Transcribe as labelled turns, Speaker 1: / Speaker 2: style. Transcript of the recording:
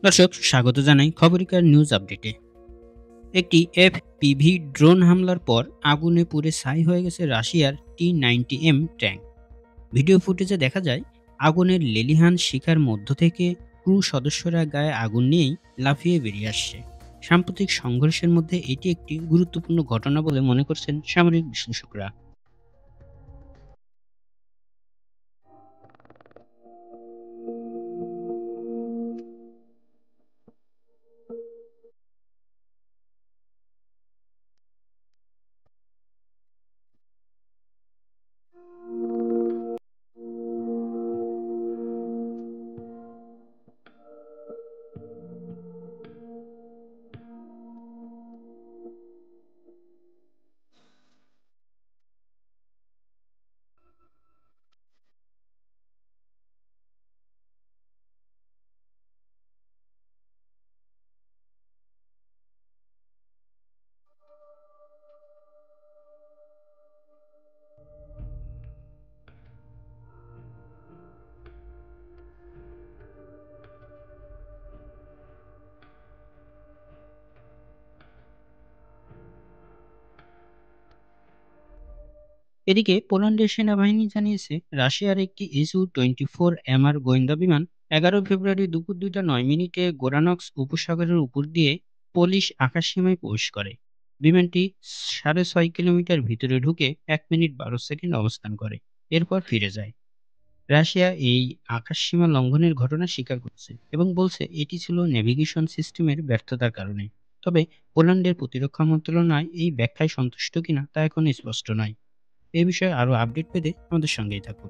Speaker 1: দর্শক স্বাগত জানাই খবরিকার নিউজ আপডেটে। একটি এফপিভি ড্রোন হামলার পর আগুনে পুড়ে ছাই হয়ে গেছে রাশিয়ার T-90M ট্যাঙ্ক। ভিডিও ফুটেজে দেখা যায় আগুনের লেলিহান শিখার মধ্য থেকে ক্রু সদস্যরা গায়ে আগুন নিয়েই লাফিয়ে বেরিয়ে আসছে। সাম্প্রতিক সংঘর্ষের মধ্যে এটি একটি গুরুত্বপূর্ণ ঘটনা বলে মনে করছেন সামরিক বিশ্লেষকরা। এদিকে পোল্যান্ডের সেনাবাহিনী জানিয়েছে রাশিয়ার একটি Su-24 গোয়েন্দা বিমান 11 ফেব্রুয়ারি দুপুর 2টা 9 মিনিটে গোরানক্স উপসাগরের উপর দিয়ে পোলিশ আকাশসীমায় প্রবেশ করে। বিমানটি 6.5 কিলোমিটার ভিতরে ঢুকে 1 মিনিট 12 সেকেন্ড অবস্থান করে, এরপর ফিরে যায়। রাশিয়া এই আকাশসীমা লঙ্ঘনের ঘটনা স্বীকার করছে এবং বলছে এটি ছিল নেভিগেশন সিস্টেমের ব্যর্থতার কারণে। তবে পোল্যান্ডের প্রতিরক্ষা মন্ত্রণালয় এই ব্যাখ্যায় সন্তুষ্ট কিনা তা এখনো স্পষ্ট নয়। এ বিষয়ে আরও আপডেট পেতে আমাদের সঙ্গেই থাকুন।